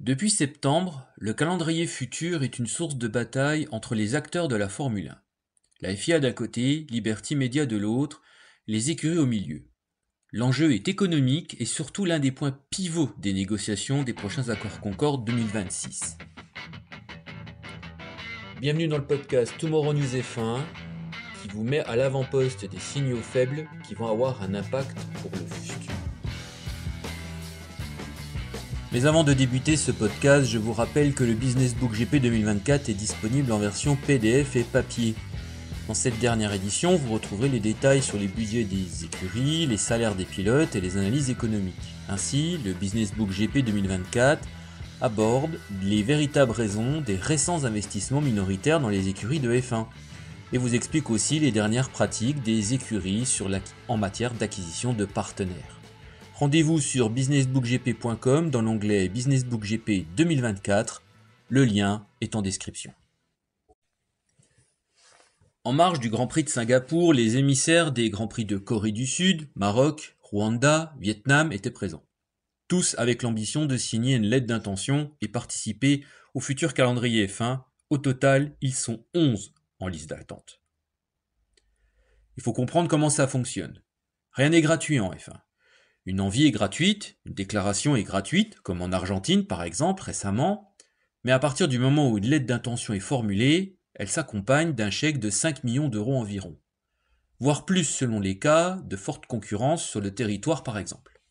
Depuis septembre, le calendrier futur est une source de bataille entre les acteurs de la Formule 1. La FIA d'un côté, Liberty Media de l'autre, les écuries au milieu. L'enjeu est économique et surtout l'un des points pivots des négociations des prochains accords Concorde 2026. Bienvenue dans le podcast Tomorrow News F1 qui vous met à l'avant-poste des signaux faibles qui vont avoir un impact pour le futur. Mais avant de débuter ce podcast, je vous rappelle que le Business Book GP 2024 est disponible en version PDF et papier. Dans cette dernière édition, vous retrouverez les détails sur les budgets des écuries, les salaires des pilotes et les analyses économiques. Ainsi, le Business Book GP 2024 aborde les véritables raisons des récents investissements minoritaires dans les écuries de F1 et vous explique aussi les dernières pratiques des écuries en matière d'acquisition de partenaires. Rendez-vous sur businessbookgp.com dans l'onglet Business Book GP 2024, le lien est en description. En marge du Grand Prix de Singapour, les émissaires des Grands Prix de Corée du Sud, Maroc, Rwanda, Vietnam étaient présents. Tous avec l'ambition de signer une lettre d'intention et participer au futur calendrier F1. Au total, ils sont 11 en liste d'attente. Il faut comprendre comment ça fonctionne. Rien n'est gratuit en F1. Une envie est gratuite, une déclaration est gratuite, comme en Argentine par exemple récemment, mais à partir du moment où une lettre d'intention est formulée, elle s'accompagne d'un chèque de 5 millions d'euros environ, voire plus selon les cas de forte concurrence sur le territoire par exemple.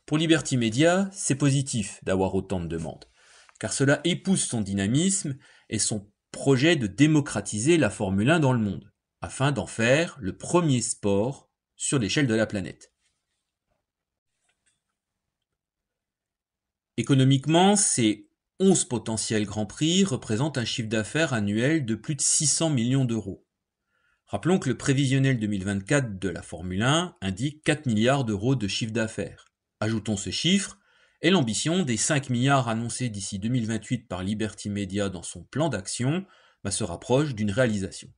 Pour Liberty Media, c'est positif d'avoir autant de demandes, car cela épouse son dynamisme et son projet de démocratiser la Formule 1 dans le monde, afin d'en faire le premier sport sur l'échelle de la planète. Économiquement, ces 11 potentiels Grands Prix représentent un chiffre d'affaires annuel de plus de 600 millions d'euros. Rappelons que le prévisionnel 2024 de la Formule 1 indique 4 milliards d'euros de chiffre d'affaires. Ajoutons ce chiffre et l'ambition des 5 milliards annoncés d'ici 2028 par Liberty Media dans son plan d'action se rapproche d'une réalisation.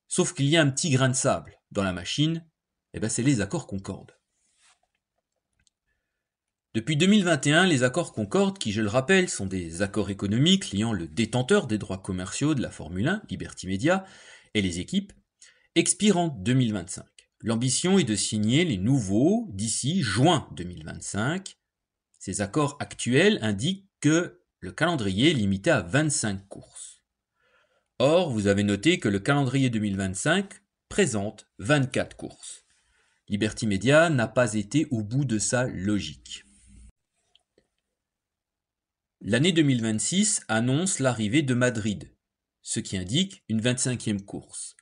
Sauf qu'il y a un petit grain de sable dans la machine, c'est les accords Concorde. Depuis 2021, les accords Concorde, qui je le rappelle, sont des accords économiques liant le détenteur des droits commerciaux de la Formule 1, Liberty Media, et les équipes, expirent en 2025. L'ambition est de signer les nouveaux d'ici juin 2025. Ces accords actuels indiquent que le calendrier est limité à 25 courses. Or, vous avez noté que le calendrier 2025 présente 24 courses. Liberty Media n'a pas été au bout de sa logique. L'année 2026 annonce l'arrivée de Madrid, ce qui indique une 25e course.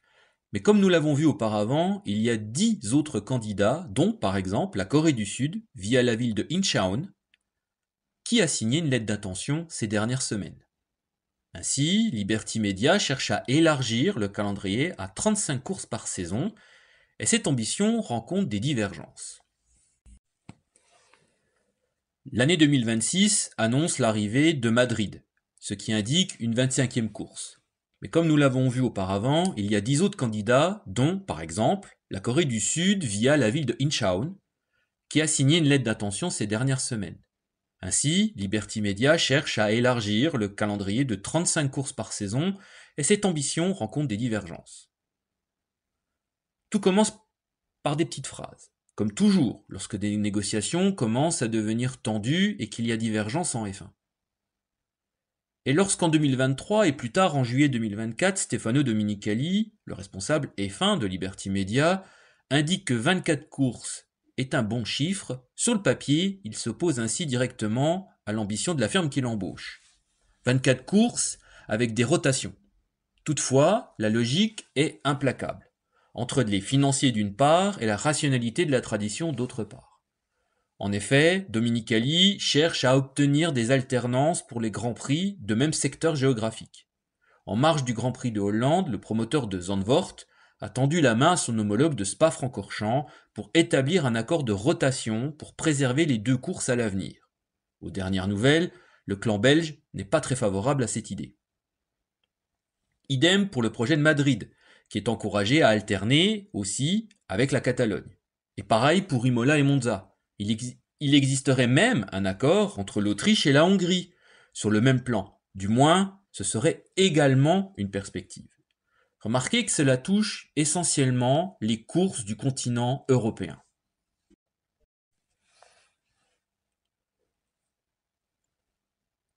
Mais comme nous l'avons vu auparavant, il y a 10 autres candidats, dont par exemple la Corée du Sud, via la ville de Incheon, qui a signé une lettre d'intention ces dernières semaines. Ainsi, Liberty Media cherche à élargir le calendrier à 35 courses par saison, et cette ambition rencontre des divergences. L'année 2026 annonce l'arrivée de Madrid, ce qui indique une 25e course. Mais comme nous l'avons vu auparavant, il y a 10 autres candidats, dont, par exemple, la Corée du Sud via la ville de Incheon, qui a signé une lettre d'intention ces dernières semaines. Ainsi, Liberty Media cherche à élargir le calendrier de 35 courses par saison, et cette ambition rencontre des divergences. Tout commence par des petites phrases. Comme toujours, lorsque des négociations commencent à devenir tendues et qu'il y a divergence en F1. Et lorsqu'en 2023 et plus tard en juillet 2024, Stefano Domenicali, le responsable F1 de Liberty Media, indique que 24 courses est un bon chiffre, sur le papier, il s'oppose ainsi directement à l'ambition de la firme qui l'embauche. 24 courses avec des rotations. Toutefois, la logique est implacable, entre les financiers d'une part et la rationalité de la tradition d'autre part. En effet, Domenicali cherche à obtenir des alternances pour les Grands Prix de même secteur géographique. En marge du Grand Prix de Hollande, le promoteur de Zandvoort a tendu la main à son homologue de Spa-Francorchamps pour établir un accord de rotation pour préserver les 2 courses à l'avenir. Aux dernières nouvelles, le clan belge n'est pas très favorable à cette idée. Idem pour le projet de Madrid, qui est encouragé à alterner aussi avec la Catalogne. Et pareil pour Imola et Monza. Il existerait même un accord entre l'Autriche et la Hongrie, sur le même plan. Du moins, ce serait également une perspective. Remarquez que cela touche essentiellement les courses du continent européen.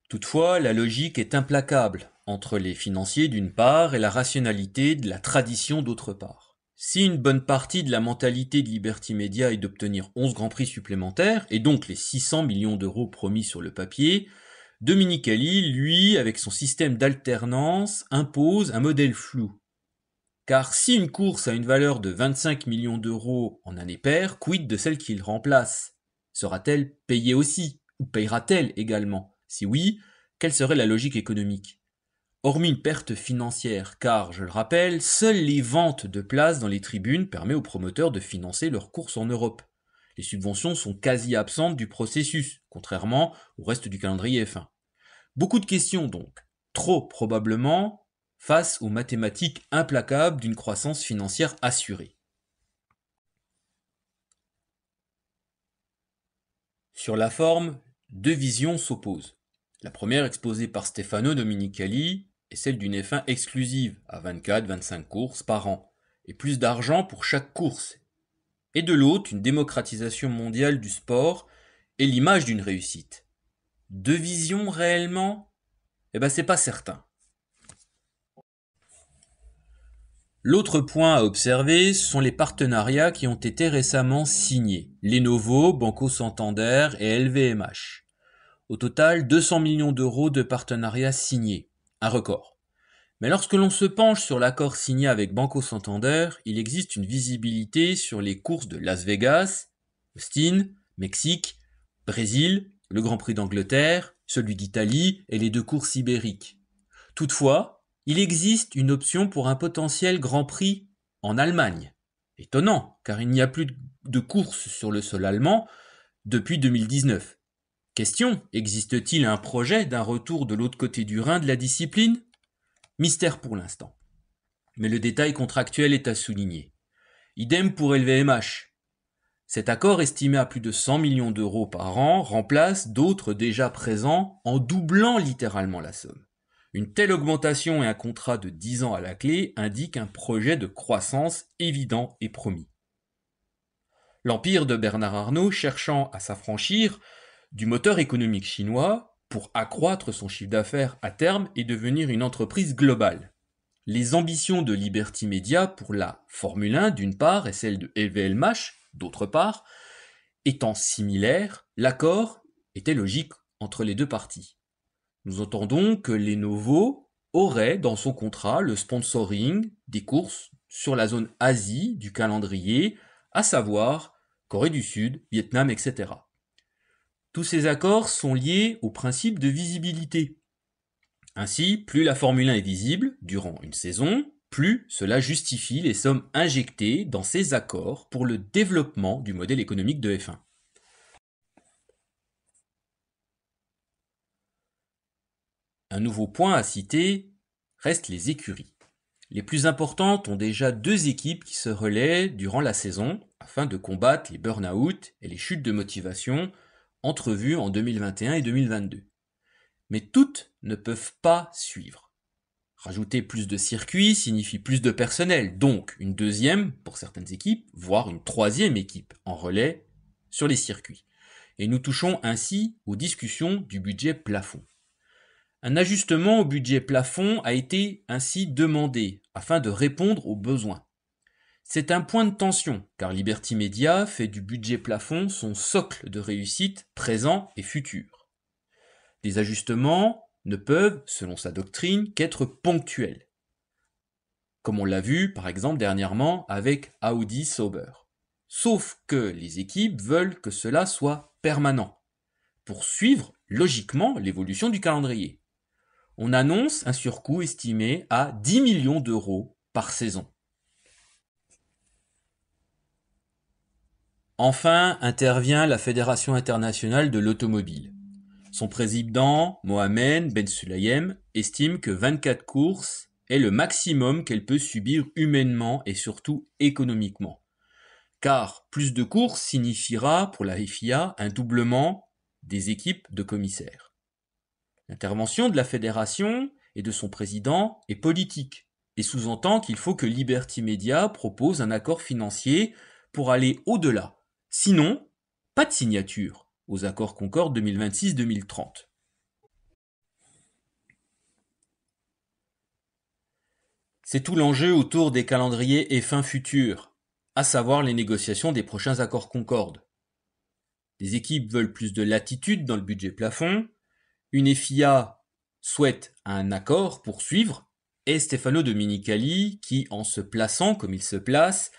Toutefois, la logique est implacable entre les financiers d'une part et la rationalité de la tradition d'autre part. Si une bonne partie de la mentalité de Liberty Media est d'obtenir 11 grands prix supplémentaires, et donc les 600 millions d'euros promis sur le papier, Dominicali, lui, avec son système d'alternance, impose un modèle flou. Car si une course a une valeur de 25 millions d'euros en année paire, quid de celle qu'il remplace? Sera-t-elle payée aussi? Ou payera-t-elle également? Si oui, quelle serait la logique économique? Hormis une perte financière, car, je le rappelle, seules les ventes de places dans les tribunes permettent aux promoteurs de financer leurs courses en Europe. Les subventions sont quasi absentes du processus, contrairement au reste du calendrier F1. Beaucoup de questions donc, trop probablement, face aux mathématiques implacables d'une croissance financière assurée. Sur la forme, deux visions s'opposent. La première, exposée par Stefano Dominicali, est celle d'une F1 exclusive, à 24-25 courses par an, et plus d'argent pour chaque course. Et de l'autre, une démocratisation mondiale du sport et l'image d'une réussite. Deux visions réellement? C'est pas certain. L'autre point à observer sont les partenariats qui ont été récemment signés. Lenovo, Banco Santander et LVMH. Au total, 200 millions d'euros de partenariats signés. Un record. Mais lorsque l'on se penche sur l'accord signé avec Banco Santander, il existe une visibilité sur les courses de Las Vegas, Austin, Mexique, Brésil, le Grand Prix d'Angleterre, celui d'Italie et les deux courses ibériques. Toutefois, il existe une option pour un potentiel Grand Prix en Allemagne. Étonnant, car il n'y a plus de courses sur le sol allemand depuis 2019. Question, existe-t-il un projet d'un retour de l'autre côté du Rhin de la discipline? Mystère pour l'instant. Mais le détail contractuel est à souligner. Idem pour LVMH. Cet accord estimé à plus de 100 millions d'euros par an remplace d'autres déjà présents en doublant littéralement la somme. Une telle augmentation et un contrat de 10 ans à la clé indiquent un projet de croissance évident et promis. L'empire de Bernard Arnault cherchant à s'affranchir du moteur économique chinois pour accroître son chiffre d'affaires à terme et devenir une entreprise globale. Les ambitions de Liberty Media pour la Formule 1 d'une part et celle de LVMH d'autre part, étant similaires, l'accord était logique entre les deux parties. Nous entendons que Lenovo aurait dans son contrat le sponsoring des courses sur la zone Asie du calendrier, à savoir Corée du Sud, Vietnam, etc. Tous ces accords sont liés au principe de visibilité. Ainsi, plus la Formule 1 est visible durant une saison, plus cela justifie les sommes injectées dans ces accords pour le développement du modèle économique de F1. Un nouveau point à citer reste les écuries. Les plus importantes ont déjà deux équipes qui se relaient durant la saison afin de combattre les burn-out et les chutes de motivation entrevues en 2021 et 2022. Mais toutes ne peuvent pas suivre. Rajouter plus de circuits signifie plus de personnel, donc une deuxième pour certaines équipes, voire une troisième équipe en relais sur les circuits. Et nous touchons ainsi aux discussions du budget plafond. Un ajustement au budget plafond a été ainsi demandé afin de répondre aux besoins. C'est un point de tension car Liberty Media fait du budget plafond son socle de réussite présent et futur. Des ajustements ne peuvent, selon sa doctrine, qu'être ponctuels. Comme on l'a vu, par exemple, dernièrement avec Audi Sauber. Sauf que les équipes veulent que cela soit permanent, pour suivre logiquement l'évolution du calendrier. On annonce un surcoût estimé à 10 millions d'euros par saison. Enfin intervient la Fédération internationale de l'automobile. Son président, Mohamed Ben Sulayem, estime que 24 courses est le maximum qu'elle peut subir humainement et surtout économiquement. Car plus de courses signifiera pour la FIA un doublement des équipes de commissaires. L'intervention de la fédération et de son président est politique et sous-entend qu'il faut que Liberty Media propose un accord financier pour aller au-delà. Sinon, pas de signature aux accords Concorde 2026-2030. C'est tout l'enjeu autour des calendriers F1 futurs, à savoir les négociations des prochains accords Concorde. Les équipes veulent plus de latitude dans le budget plafond, une FIA souhaite un accord pour suivre, et Stefano Domenicali, qui, en se plaçant comme il se place,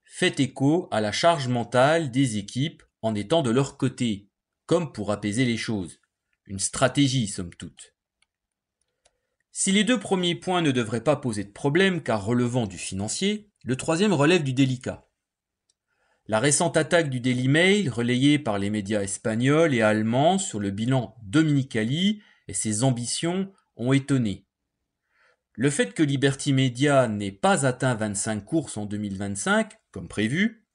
fait écho à la charge mentale des équipes en étant de leur côté, comme pour apaiser les choses. Une stratégie, somme toute. Si les deux premiers points ne devraient pas poser de problème car relevant du financier, le troisième relève du délicat. La récente attaque du Daily Mail, relayée par les médias espagnols et allemands sur le bilan Domenicali et ses ambitions, ont étonné. Le fait que Liberty Media n'ait pas atteint 25 courses en 2025, comme prévu,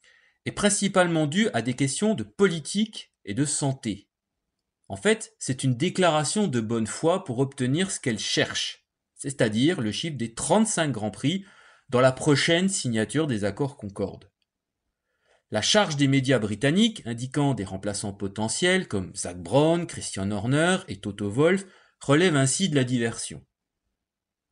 est principalement dû à des questions de politique et de santé. En fait, c'est une déclaration de bonne foi pour obtenir ce qu'elle cherche, c'est-à-dire le chiffre des 35 Grands Prix dans la prochaine signature des accords Concorde. La charge des médias britanniques indiquant des remplaçants potentiels comme Zak Brown, Christian Horner et Toto Wolff relève ainsi de la diversion.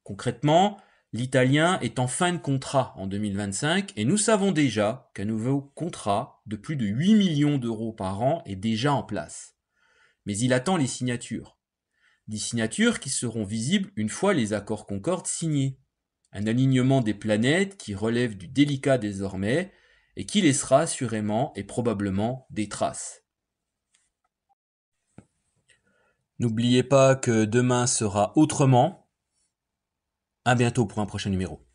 Concrètement, l'Italien est en fin de contrat en 2025 et nous savons déjà qu'un nouveau contrat de plus de 8 millions d'euros par an est déjà en place. Mais il attend les signatures. Des signatures qui seront visibles une fois les accords Concorde signés. Un alignement des planètes qui relève du délicat désormais et qui laissera assurément et probablement des traces. N'oubliez pas que demain sera autrement. À bientôt pour un prochain numéro.